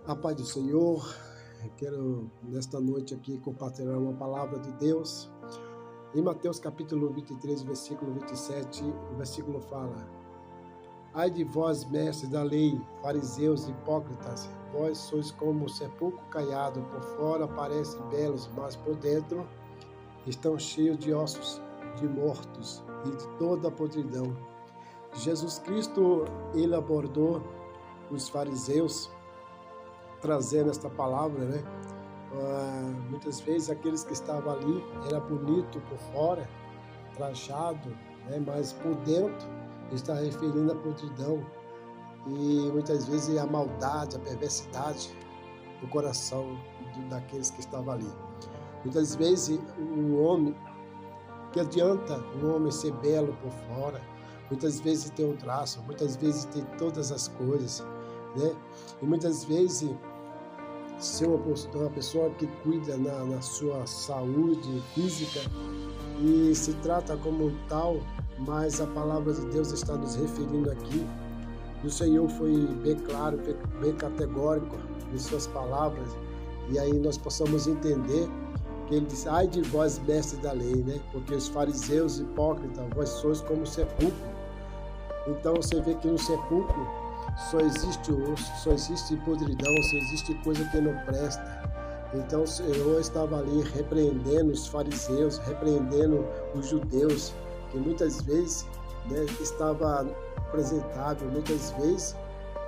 A paz do Senhor, eu quero nesta noite aqui compartilhar uma palavra de Deus. Em Mateus capítulo 23, versículo 27, o versículo fala: Ai de vós, mestres da lei, fariseus e hipócritas, vós sois como o sepulcro caiado, por fora parecem belos, mas por dentro estão cheios de ossos, de mortos e de toda a podridão. Jesus Cristo, ele abordou os fariseus, trazendo esta palavra, né? Muitas vezes aqueles que estavam ali era bonito por fora, trajado, né? Mas por dentro está referindo à podridão e muitas vezes a maldade, a perversidade do coração daqueles que estavam ali. Muitas vezes um homem, que adianta um homem ser belo por fora, muitas vezes ter um traço, muitas vezes ter todas as coisas, né? E muitas vezes ser uma pessoa que cuida na sua saúde física e se trata como tal, mas a palavra de Deus está nos referindo aqui. O Senhor foi bem claro, bem categórico em suas palavras, e aí nós possamos entender que ele diz: ai de vós, mestres da lei, né? Porque os fariseus hipócritas, vós sois como sepulcro. Então você vê que no sepulcro só existe osso, só existe podridão, só existe coisa que não presta. Então o Senhor estava ali repreendendo os fariseus, repreendendo os judeus, que muitas vezes, né, estava apresentável, muitas vezes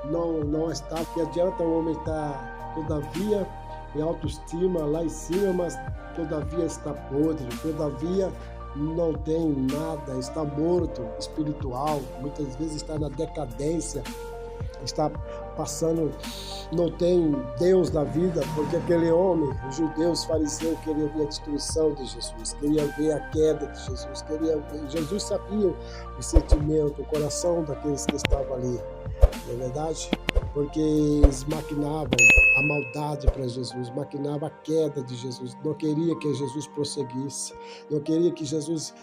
não estava. Que adianta o homem estar todavia em autoestima lá em cima, mas todavia está podre, todavia não tem nada, está morto espiritual, muitas vezes está na decadência, está passando, não tem Deus na vida, porque aquele homem, os judeus, fariseus, queriam ver a destruição de Jesus, queriam ver a queda de Jesus, Jesus sabia o sentimento, o coração daqueles que estavam ali, não é verdade? Porque eles maquinavam a maldade para Jesus, maquinavam a queda de Jesus, não queria que Jesus prosseguisse, não queria que Jesus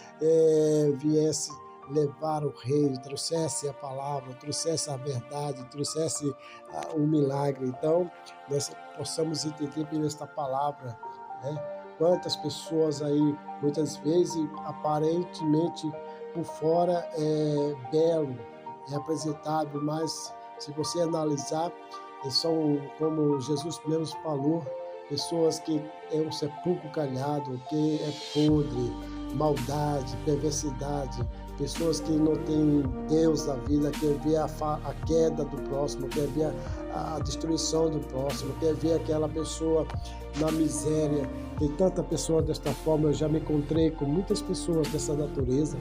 viesse levar o reino, trouxesse a palavra, trouxesse a verdade, trouxesse um milagre. Então, nós possamos entender bem esta palavra, né? Quantas pessoas aí, muitas vezes, aparentemente por fora é belo, é apresentável, mas se você analisar, são, como Jesus mesmo falou, pessoas que é um sepulcro calhado, que é podre, maldade, perversidade, pessoas que não têm Deus na vida, quer ver a queda do próximo, quer ver a destruição do próximo, quer ver aquela pessoa na miséria. Tem tanta pessoa desta forma, eu já me encontrei com muitas pessoas dessa natureza,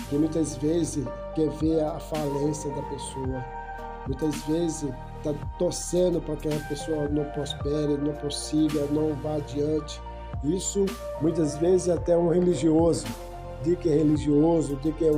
que muitas vezes quer ver a falência da pessoa, muitas vezes está torcendo para que a pessoa não prospere, não prossiga, não vá adiante. Isso muitas vezes até um religioso, diz que é religioso, diz que é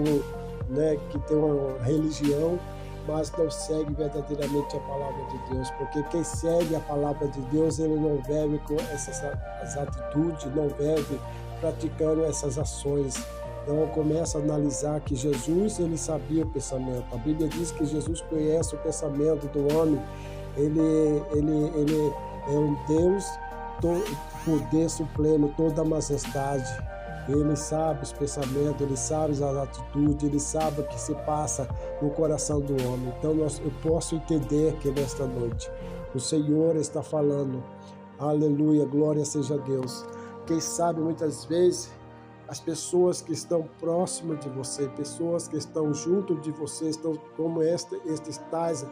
né, que tem uma religião, mas não segue verdadeiramente a palavra de Deus, porque quem segue a palavra de Deus, ele não vive com essas atitudes, não vive praticando essas ações. Então começa a analisar que Jesus, ele sabia o pensamento. A Bíblia diz que Jesus conhece o pensamento do homem. Ele é um Deus, poder supremo, toda a majestade. Ele sabe os pensamentos, ele sabe as atitudes, ele sabe o que se passa no coração do homem. Então eu posso entender que nesta noite o Senhor está falando. Aleluia, glória seja a Deus. Quem sabe muitas vezes as pessoas que estão próximas de você, pessoas que estão junto de você, estão como essas tais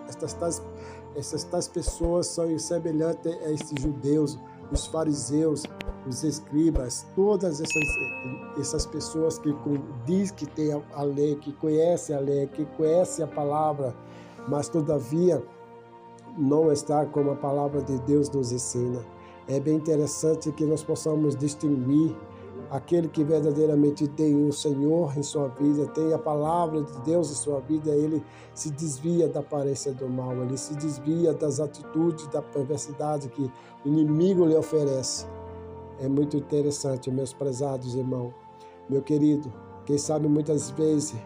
pessoas são semelhantes a estes judeus, os fariseus, os escribas, todas essas pessoas que diz que tem a lei, que conhece a lei, que conhece a palavra, mas todavia não está como a palavra de Deus nos ensina. É bem interessante que nós possamos distinguir aquele que verdadeiramente tem o Senhor em sua vida, tem a palavra de Deus em sua vida, ele se desvia da aparência do mal, ele se desvia das atitudes, da perversidade que o inimigo lhe oferece. É muito interessante, meus prezados irmãos, meu querido. Quem sabe muitas vezes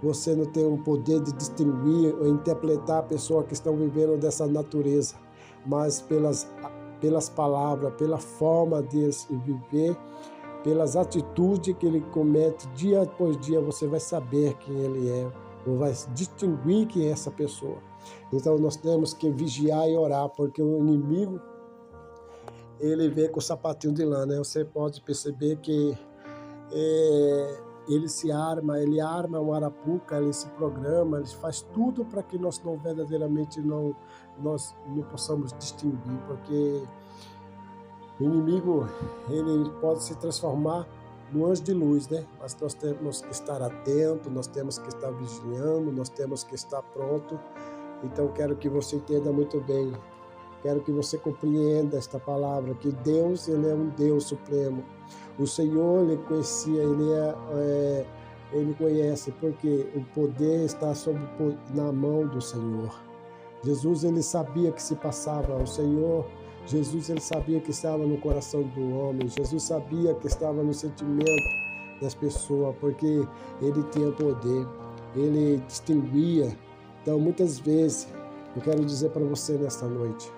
você não tem um poder de distinguir ou interpretar a pessoa que estão vivendo dessa natureza, mas pelas palavras, pela forma de viver, pelas atitudes que ele comete dia após dia, você vai saber quem ele é, ou vai distinguir quem é essa pessoa. Então nós temos que vigiar e orar, porque o inimigo, ele vem com o sapatinho de lã, né? Você pode perceber que ele arma o arapuca, ele se programa, ele faz tudo para que nós verdadeiramente não possamos distinguir, porque o inimigo, ele pode se transformar no anjo de luz, né? Mas nós temos que estar atentos, nós temos que estar vigiando, nós temos que estar pronto. Então quero que você entenda muito bem, quero que você compreenda esta palavra, que Deus, ele é um Deus supremo. O Senhor, ele conhecia, ele conhece, porque o poder está na mão do Senhor. Jesus, ele sabia que se passava, o Senhor, Jesus, ele sabia que estava no coração do homem, Jesus sabia que estava no sentimento das pessoas, porque ele tinha poder, ele distinguia. Então, muitas vezes, eu quero dizer para você nesta noite,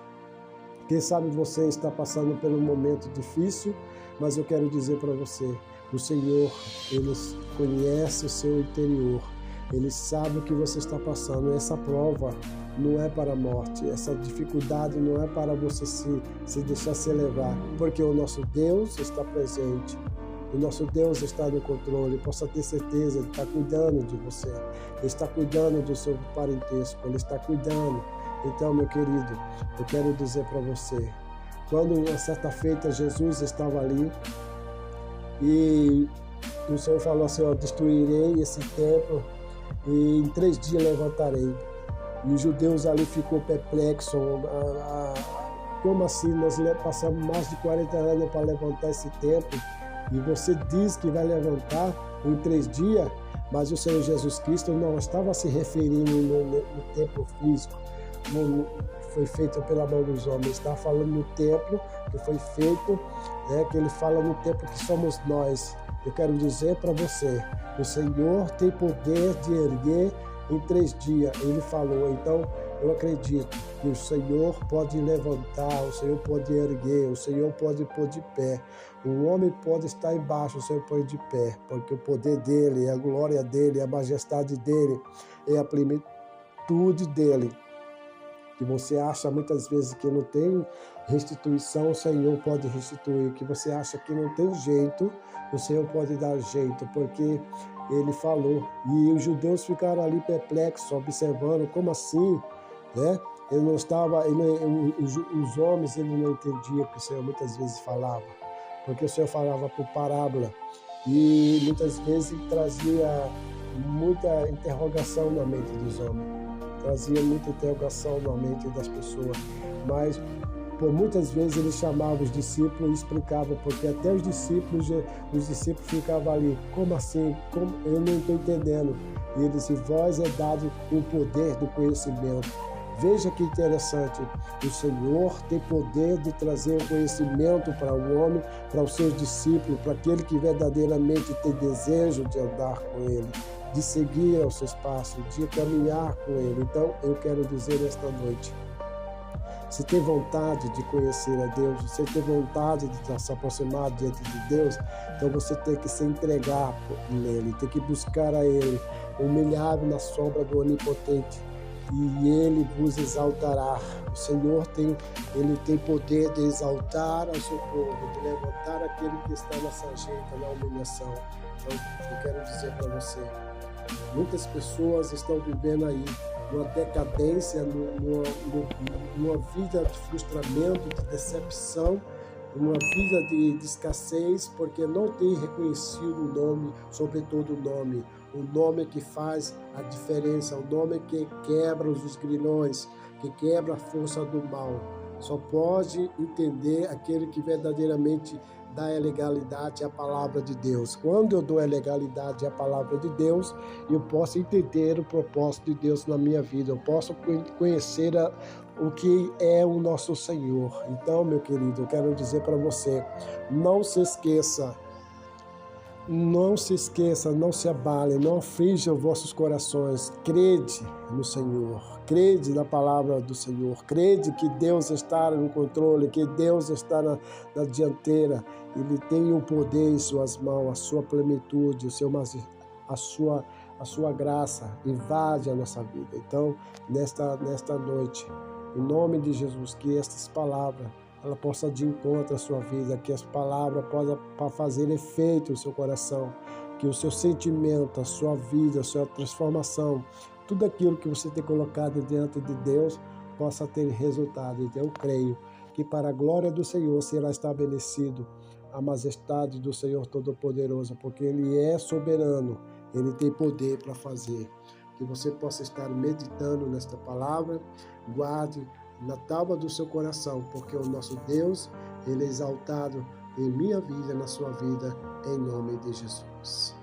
quem sabe você está passando por um momento difícil, mas eu quero dizer para você, o Senhor, ele conhece o seu interior, ele sabe o que você está passando. Essa prova não é para a morte, essa dificuldade não é para você se deixar se levar, porque o nosso Deus está presente, o nosso Deus está no controle. Possa ter certeza, ele está cuidando de você, ele está cuidando do seu parentesco, ele está cuidando. Então, meu querido, eu quero dizer para você, quando uma certa feita Jesus estava ali e o Senhor falou assim, destruirei esse templo e em 3 dias levantarei. E os judeus ali ficou perplexos, como assim nós passamos mais de 40 anos para levantar esse templo e você diz que vai levantar em 3 dias, mas o Senhor Jesus Cristo não estava se referindo no templo físico, que foi feito pela mão dos homens, está falando no templo que foi feito, que ele fala no templo que somos nós. Eu quero dizer para você, o Senhor tem poder de erguer em 3 dias, ele falou. Então eu acredito que o Senhor pode levantar, o Senhor pode erguer, o Senhor pode pôr de pé. O homem pode estar embaixo, o Senhor põe de pé, porque o poder dele, a glória dele, a majestade dele, é a plenitude dele. Que você acha muitas vezes que não tem restituição, o Senhor pode restituir. Que você acha que não tem jeito, o Senhor pode dar jeito, porque ele falou. E os judeus ficaram ali perplexos, observando, como assim, né? Ele não estava, os homens, ele não entendia o que o Senhor muitas vezes falava, porque o Senhor falava por parábola e muitas vezes trazia muita interrogação na mente dos homens, trazia muita interrogação na mente das pessoas, mas por muitas vezes ele chamava os discípulos e explicava, porque até os discípulos ficavam ali, como assim? Eu não estou entendendo. E ele disse, vós é dado o poder do conhecimento. Veja que interessante, o Senhor tem poder de trazer o conhecimento para o homem, para os seus discípulos, para aquele que verdadeiramente tem desejo de andar com ele, de seguir aos seus passos, de caminhar com ele. Então, eu quero dizer esta noite, se tem vontade de conhecer a Deus, se tem vontade de se aproximar diante de Deus, então você tem que se entregar nele, tem que buscar a Ele, humilhado na sombra do Onipotente, e Ele vos exaltará. O Senhor Ele tem poder de exaltar ao seu povo, de levantar aquele que está na sarjeta, na humilhação. Então, eu quero dizer para você, muitas pessoas estão vivendo aí numa decadência, numa vida de frustramento, de decepção, uma vida de escassez, porque não tem reconhecido o nome, sobretudo o nome que faz a diferença, o nome que quebra os grilhões, que quebra a força do mal. Só pode entender aquele que verdadeiramente dá a legalidade à palavra de Deus. Quando eu dou a legalidade à palavra de Deus, eu posso entender o propósito de Deus na minha vida, eu posso conhecer o que é o nosso Senhor. Então, meu querido, eu quero dizer para você, não se esqueça, Não se esqueça, não se abale, não aflijam vossos corações. Crede no Senhor, crede na palavra do Senhor, crede que Deus está no controle, que Deus está na dianteira. Ele tem o poder em suas mãos, a sua plenitude, a sua graça invade a nossa vida. Então, nesta noite, em nome de Jesus, que estas palavras ela possa de encontro à sua vida, que as palavras possam fazer efeito no seu coração, que o seu sentimento, a sua vida, a sua transformação, tudo aquilo que você tem colocado diante de Deus possa ter resultado. Então eu creio que para a glória do Senhor será estabelecido a majestade do Senhor Todo-Poderoso, porque Ele é soberano, Ele tem poder para fazer. Que você possa estar meditando nesta palavra, guarde na tábua do seu coração, porque o nosso Deus, Ele é exaltado em minha vida, na sua vida, em nome de Jesus.